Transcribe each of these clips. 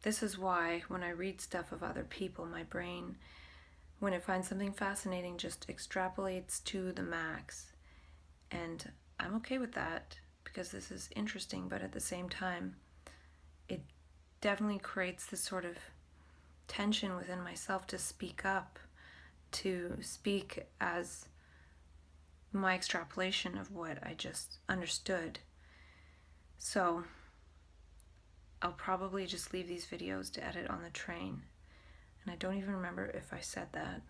This is why when I read stuff of other people, my brain, when it finds something fascinating, just extrapolates to the max. And I'm okay with that because this is interesting, but at the same time, it definitely creates this sort of tension within myself to speak up, to speak as my extrapolation of what I just understood. So I'll probably just leave these videos to edit on the train. And I don't even remember if I said that.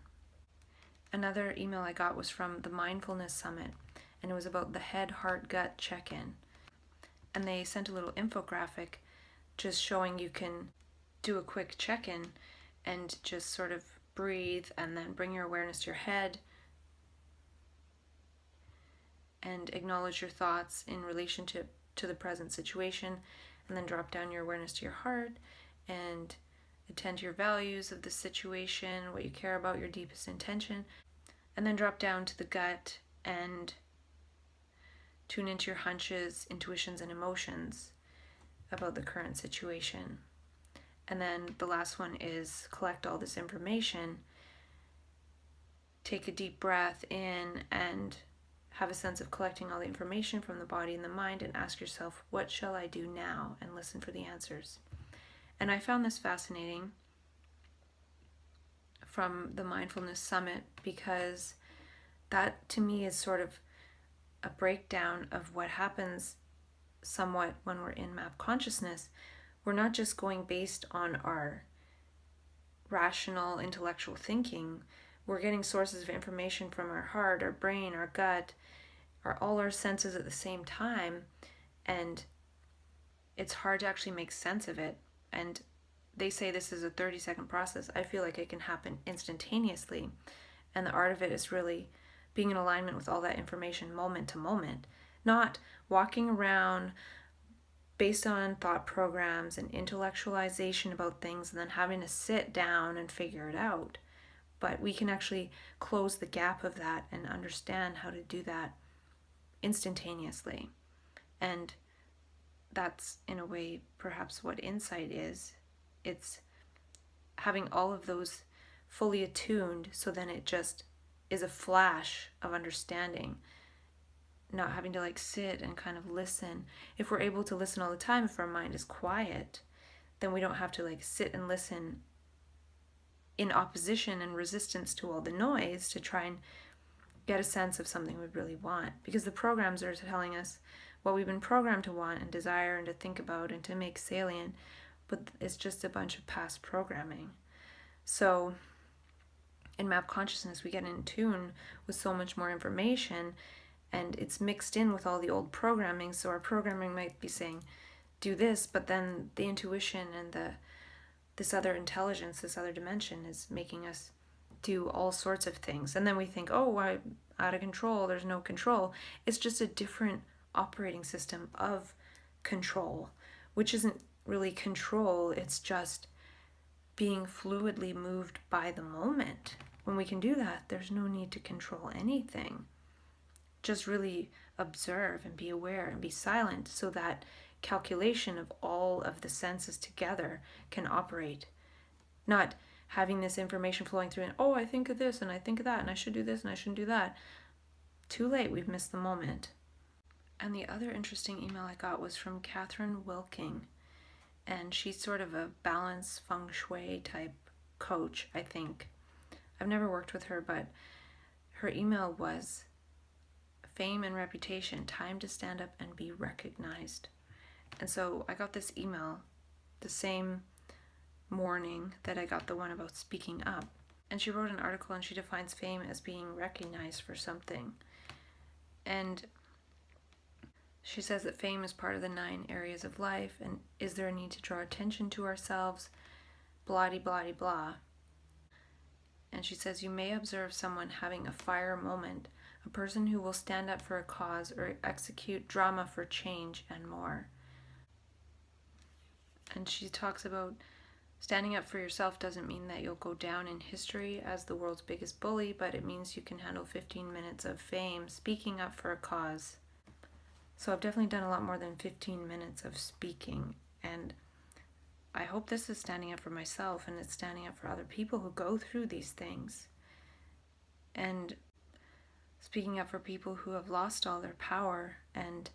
Another email I got was from the Mindfulness Summit, and it was about the head, heart, gut check-in. And they sent a little infographic just showing you can do a quick check-in and just sort of breathe and then bring your awareness to your head and acknowledge your thoughts in relationship to the present situation, and then drop down your awareness to your heart and attend to your values of the situation, what you care about, your deepest intention, and then drop down to the gut and tune into your hunches, intuitions, and emotions about the current situation. And then the last one is collect all this information, take a deep breath in and have a sense of collecting all the information from the body and the mind, and ask yourself, what shall I do now? And listen for the answers. And I found this fascinating from the Mindfulness Summit because that to me is sort of a breakdown of what happens somewhat when we're in map consciousness. We're not just going based on our rational intellectual thinking. We're getting sources of information from our heart, our brain, our gut, all our senses at the same time, and it's hard to actually make sense of it. And they say this is a 30-second process. I feel like it can happen instantaneously, and the art of it is really being in alignment with all that information moment to moment, not walking around based on thought programs and intellectualization about things and then having to sit down and figure it out. But we can actually close the gap of that and understand how to do that instantaneously. And that's, in a way, perhaps what insight is. It's having all of those fully attuned, so then it just is a flash of understanding, not having to sit and kind of listen. If we're able to listen all the time, if our mind is quiet, then we don't have to sit and listen in opposition and resistance to all the noise to try and get a sense of something we really want, because the programs are telling us what we've been programmed to want and desire and to think about and to make salient, but it's just a bunch of past programming. So in map consciousness, we get in tune with so much more information, and it's mixed in with all the old programming. So our programming might be saying do this, but then the intuition and this other intelligence, this other dimension is making us do all sorts of things. And then we think, oh, I'm out of control, there's no control. It's just a different operating system of control, which isn't really control, it's just being fluidly moved by the moment. When we can do that, there's no need to control anything. Just really observe and be aware and be silent, so that calculation of all of the senses together can operate. Not having this information flowing through and, oh, I think of this and I think of that and I should do this and I shouldn't do that. Too late, we've missed the moment. And the other interesting email I got was from Catherine Wilking, and she's sort of a balance feng shui type coach, I think. I've never worked with her, but her email was fame and reputation, time to stand up and be recognized. And so I got this email the same morning that I got the one about speaking up. And she wrote an article and she defines fame as being recognized for something. And she says that fame is part of the 9 areas of life, and is there a need to draw attention to ourselves? Blah, blah, blah. And she says you may observe someone having a fire moment, a person who will stand up for a cause or execute drama for change and more. And she talks about standing up for yourself doesn't mean that you'll go down in history as the world's biggest bully, but it means you can handle 15 minutes of fame speaking up for a cause. So I've definitely done a lot more than 15 minutes of speaking, and I hope this is standing up for myself, and it's standing up for other people who go through these things. And speaking up for people who have lost all their power. And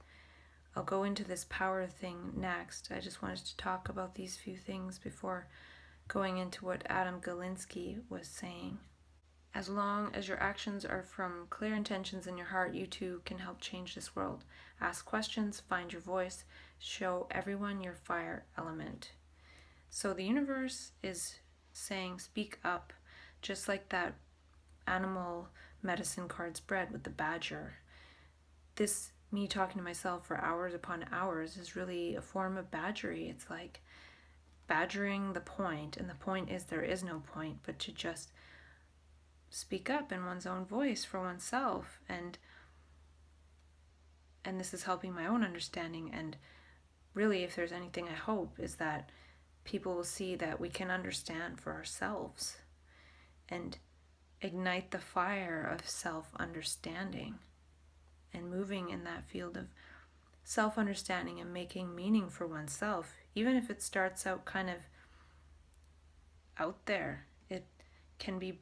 I'll go into this power thing next. I just wanted to talk about these few things before going into what Adam Galinsky was saying. As long as your actions are from clear intentions in your heart, you too can help change this world. Ask questions, find your voice, show everyone your fire element. So the universe is saying speak up, just like that animal medicine card spread with the badger. This, me talking to myself for hours upon hours, is really a form of badgery. It's like badgering the point, and the point is there is no point, but to just speak up in one's own voice for oneself. And this is helping my own understanding. And really, if there's anything I hope, is that people will see that we can understand for ourselves and ignite the fire of self-understanding and moving in that field of self-understanding and making meaning for oneself. Even if it starts out kind of out there, it can be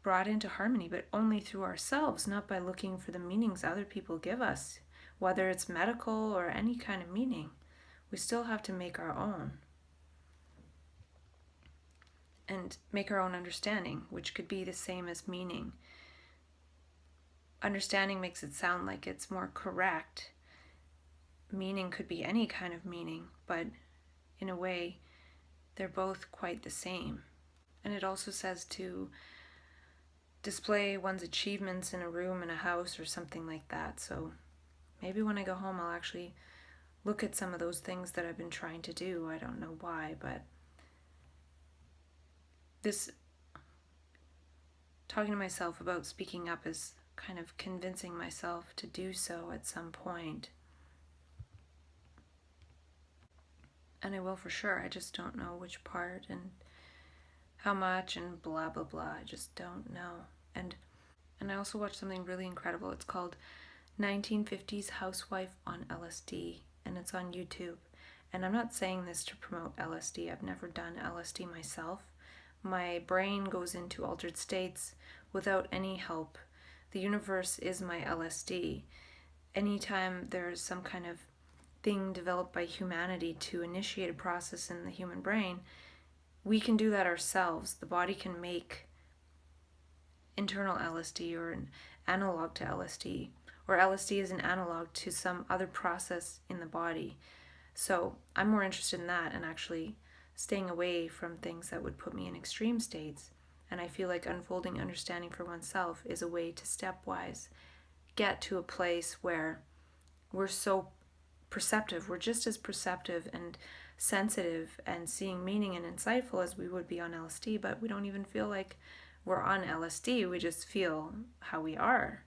brought into harmony, but only through ourselves, not by looking for the meanings other people give us, whether it's medical or any kind of meaning. We still have to make our own and make our own understanding, which could be the same as meaning. Understanding makes it sound like it's more correct. Meaning could be any kind of meaning, but in a way, they're both quite the same. And it also says to display one's achievements in a room in a house or something like that. So maybe when I go home, I'll actually look at some of those things that I've been trying to do. I don't know why, but this talking to myself about speaking up is kind of convincing myself to do so at some point. And I will for sure. I just don't know which part and how much and blah, blah, blah. I just don't know. And I also watched something really incredible. It's called 1950s Housewife on LSD, and it's on YouTube. And I'm not saying this to promote LSD. I've never done LSD myself. My brain goes into altered states without any help. The universe is my LSD. Anytime there's some kind of thing developed by humanity to initiate a process in the human brain, we can do that ourselves. The body can make internal LSD or an analog to LSD, or LSD is an analog to some other process in the body. So I'm more interested in that and actually staying away from things that would put me in extreme states. And I feel like unfolding understanding for oneself is a way to stepwise get to a place where we're so perceptive. We're just as perceptive and sensitive and seeing meaning and insightful as we would be on LSD, but we don't even feel like we're on LSD. We just feel how we are.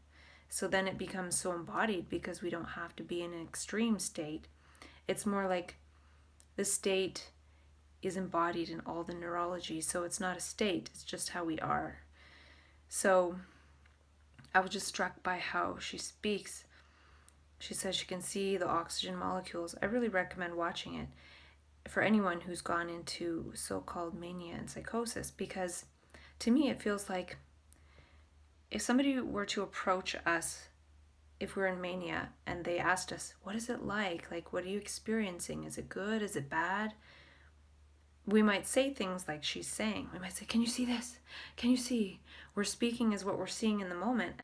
So then it becomes so embodied because we don't have to be in an extreme state. It's more like the state is embodied in all the neurology. So it's not a state, it's just how we are. So I was just struck by how she speaks. She says she can see the oxygen molecules. I really recommend watching it for anyone who's gone into so-called mania and psychosis, because to me it feels like if somebody were to approach us, if we're in mania, and they asked us, what is it like? Like, what are you experiencing? Is it good? Is it bad? We might say things like she's saying. We might say, can you see this? Can you see? We're speaking as what we're seeing in the moment.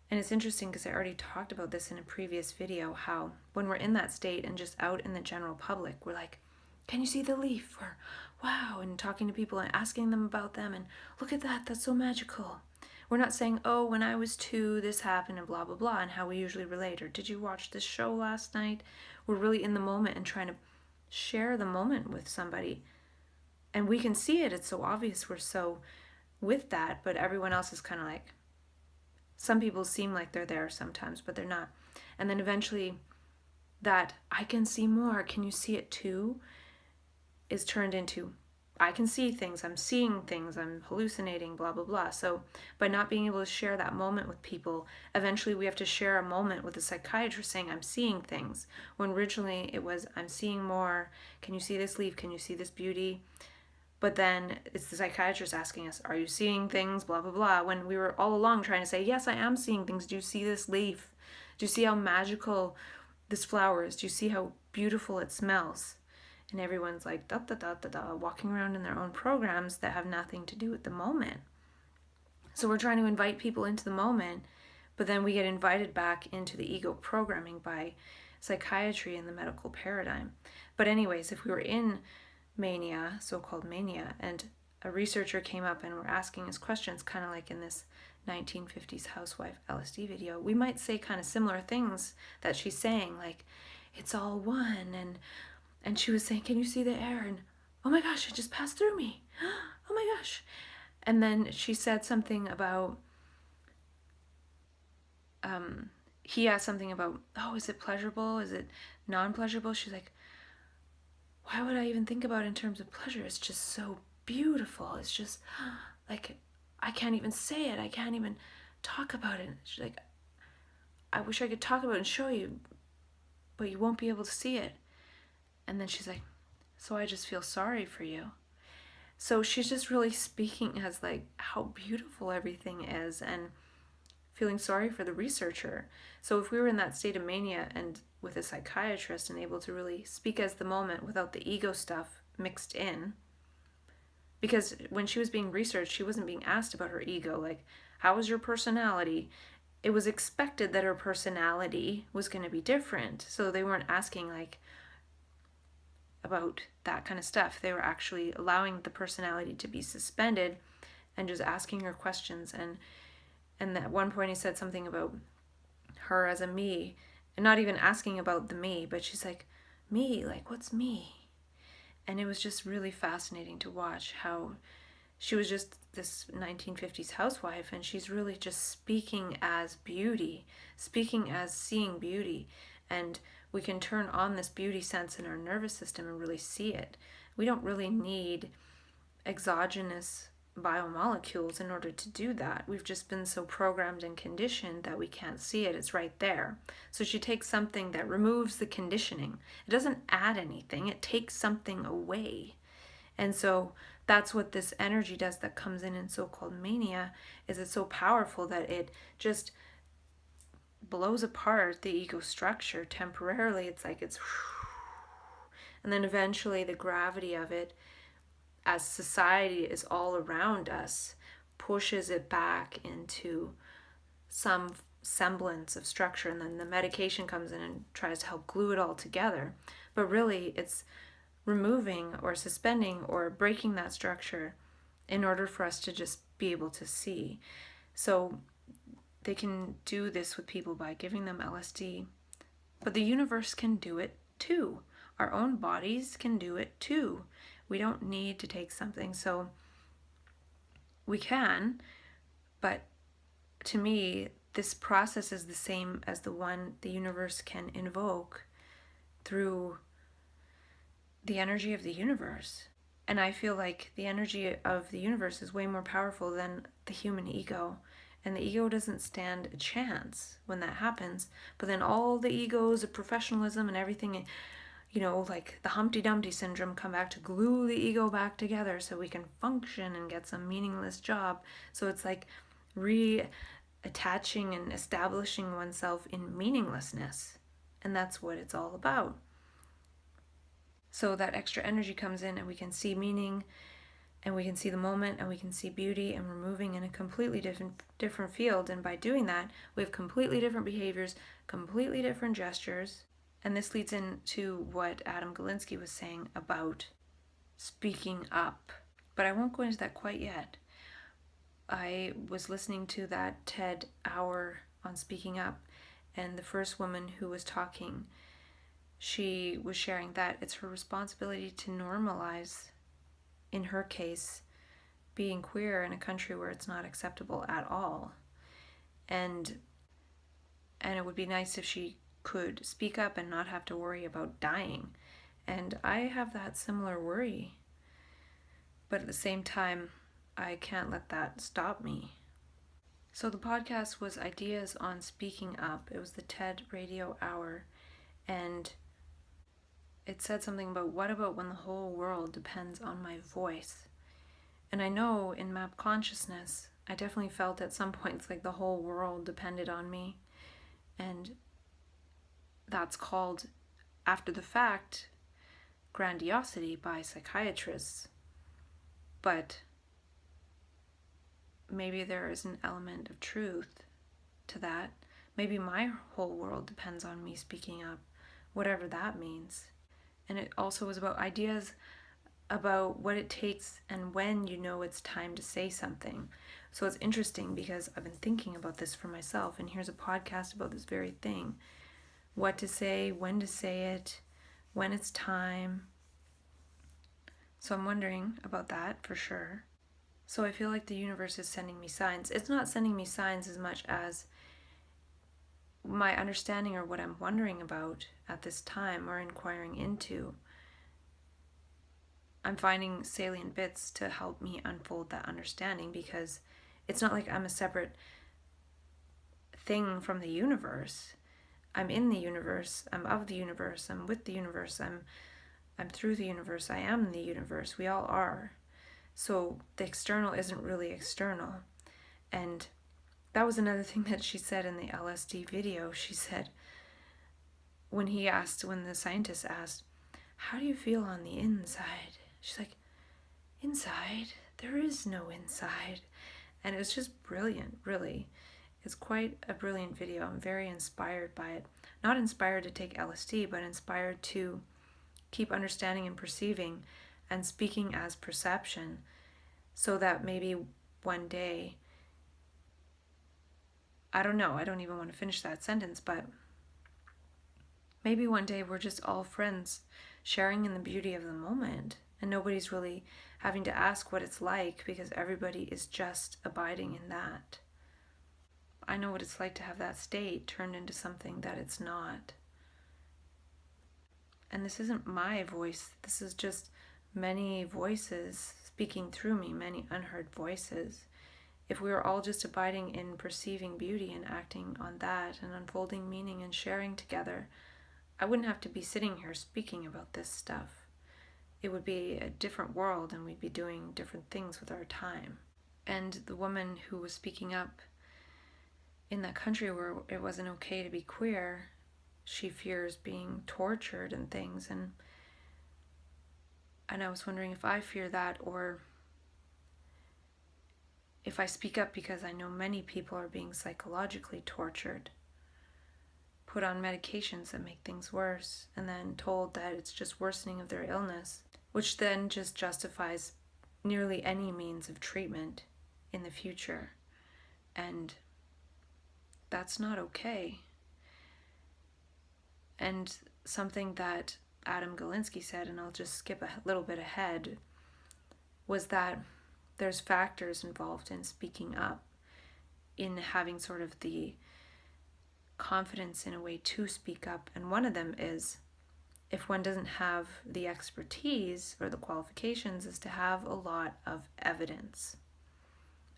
And it's interesting because I already talked about this in a previous video, how when we're in that state and just out in the general public, we're like, can you see the leaf? Or, wow, and talking to people and asking them about them and look at that, that's so magical. We're not saying, oh, when I was 2, this happened and blah, blah, blah, and how we usually relate. Or did you watch this show last night? We're really in the moment and trying to share the moment with somebody. And we can see it. It's so obvious we're so with that, but everyone else is kind of like, some people seem like they're there sometimes, but they're not. And then eventually that I can see more, can you see it too, is turned into I can see things, I'm seeing things, I'm hallucinating, blah, blah, blah. So by not being able to share that moment with people, eventually we have to share a moment with a psychiatrist saying, I'm seeing things. When originally it was, I'm seeing more. Can you see this leaf? Can you see this beauty? But then it's the psychiatrist asking us, are you seeing things? Blah, blah, blah. When we were all along trying to say, yes, I am seeing things. Do you see this leaf? Do you see how magical this flower is? Do you see how beautiful it smells? And everyone's like, da, da, da, da, da, walking around in their own programs that have nothing to do with the moment. So we're trying to invite people into the moment, but then we get invited back into the ego programming by psychiatry and the medical paradigm. But anyways, if we were in mania, so-called mania, and a researcher came up and were asking us questions, kind of like in this 1950s housewife LSD video, we might say kind of similar things that she's saying, like, it's all one, and she was saying, can you see the air? And oh my gosh, it just passed through me. Oh my gosh. And then she said something about, he asked something about, oh, is it pleasurable? Is it non-pleasurable? She's like, why would I even think about it in terms of pleasure? It's just so beautiful. It's just like, I can't even say it. I can't even talk about it. She's like, I wish I could talk about it and show you, but you won't be able to see it. And then she's like, so I just feel sorry for you. So she's just really speaking as like how beautiful everything is and feeling sorry for the researcher. So if we were in that state of mania and with a psychiatrist and able to really speak as the moment without the ego stuff mixed in, because when she was being researched, she wasn't being asked about her ego, like, how was your personality? It was expected that her personality was going to be different. So they weren't asking like about that kind of stuff. They were actually allowing the personality to be suspended and just asking her questions. And at one point he said something about her as a me, and not even asking about the me, but she's like, me, like, what's me? And it was just really fascinating to watch how she was just this 1950s housewife, and she's really just speaking as beauty, speaking as seeing beauty. And we can turn on this beauty sense in our nervous system and really see it. We don't really need exogenous biomolecules in order to do that. We've just been so programmed and conditioned that we can't see it. It's right there. So she takes something that removes the conditioning. It doesn't add anything. It takes something away. And so that's what this energy does that comes in so-called mania, is it's so powerful that it just blows apart the ego structure temporarily. It's like it's, and then eventually the gravity of it, as society is all around us, pushes it back into some semblance of structure, and then the medication comes in and tries to help glue it all together. But really it's removing or suspending or breaking that structure in order for us to just be able to see. So they can do this with people by giving them LSD, but the universe can do it too. Our own bodies can do it too. We don't need to take something. So we can, but to me, this process is the same as the one the universe can invoke through the energy of the universe. And I feel like the energy of the universe is way more powerful than the human ego. And the ego doesn't stand a chance when that happens. But then all the egos of professionalism and everything, you know, like the Humpty Dumpty syndrome, come back to glue the ego back together so we can function and get some meaningless job. So it's like reattaching and establishing oneself in meaninglessness. And that's what it's all about. So that extra energy comes in and we can see meaning, and we can see the moment, and we can see beauty, and we're moving in a completely different field. And by doing that, we have completely different behaviors, completely different gestures. And this leads into what Adam Galinsky was saying about speaking up. But I won't go into that quite yet. I was listening to that TED hour on speaking up, and the first woman who was talking, she was sharing that it's her responsibility to normalize, in her case, being queer in a country where it's not acceptable at all. And it would be nice if she could speak up and not have to worry about dying. And I have that similar worry. But at the same time, I can't let that stop me. So the podcast was Ideas on Speaking Up. It was the TED Radio Hour, and it said something about what about when the whole world depends on my voice? And I know in map consciousness, I definitely felt at some points like the whole world depended on me. And that's called, after the fact, grandiosity by psychiatrists. But maybe there is an element of truth to that. Maybe my whole world depends on me speaking up, whatever that means. And it also was about ideas about what it takes and when you know it's time to say something. So it's interesting because I've been thinking about this for myself, and here's a podcast about this very thing. What to say, when to say it, when it's time. So I'm wondering about that for sure. So I feel like the universe is sending me signs. It's not sending me signs as much as my understanding or what I'm wondering about at this time or inquiring into. I'm finding salient bits to help me unfold that understanding, because it's not like I'm a separate thing from the universe. I'm in the universe, I'm of the universe, I'm with the universe, I'm through the universe, I am the universe, we all are. So the external isn't really external. And that was another thing that she said in the LSD video. She said, when the scientist asked, how do you feel on the inside? She's like, inside? There is no inside. And it was just brilliant, really. It's quite a brilliant video. I'm very inspired by it. Not inspired to take LSD, but inspired to keep understanding and perceiving and speaking as perception, so that maybe one day, I don't know, I don't even want to finish that sentence, but maybe one day we're just all friends sharing in the beauty of the moment, and nobody's really having to ask what it's like, because everybody is just abiding in that. I know what it's like to have that state turned into something that it's not. And this isn't my voice, this is just many voices speaking through me, many unheard voices. If we were all just abiding in perceiving beauty and acting on that and unfolding meaning and sharing together, I wouldn't have to be sitting here speaking about this stuff. It would be a different world, and we'd be doing different things with our time. And the woman who was speaking up in that country where it wasn't okay to be queer, she fears being tortured and things, and I was wondering if I fear that, or if I speak up because I know many people are being psychologically tortured, put on medications that make things worse, and then told that it's just worsening of their illness, which then just justifies nearly any means of treatment in the future. And that's not okay. And something that Adam Galinsky said, and I'll just skip a little bit ahead, was that there's factors involved in speaking up, in having sort of the confidence in a way to speak up. And one of them is, if one doesn't have the expertise or the qualifications, is to have a lot of evidence.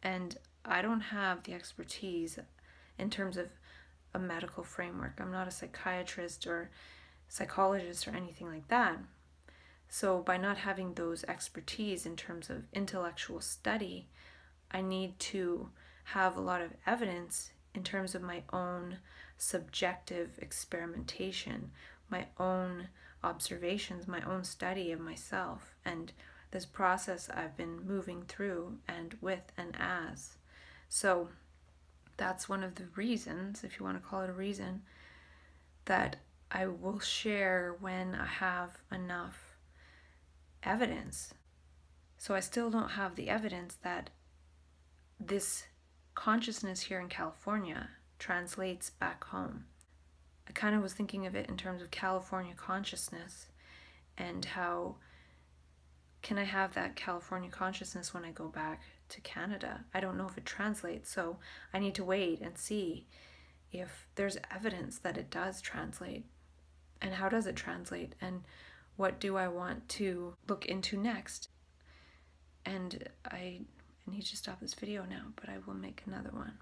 And I don't have the expertise in terms of a medical framework. I'm not a psychiatrist or psychologist or anything like that. So by not having those expertise in terms of intellectual study, I need to have a lot of evidence in terms of my own subjective experimentation, my own observations, my own study of myself, and this process I've been moving through and with and as. So that's one of the reasons, if you want to call it a reason, that I will share when I have enough evidence. So I still don't have the evidence that this consciousness here in California translates back home. I kind of was thinking of it in terms of California consciousness, and how can I have that California consciousness when I go back to Canada? I don't know if it translates, so I need to wait and see if there's evidence that it does translate, and how does it translate, and what do I want to look into next. And I need to stop this video now, but I will make another one.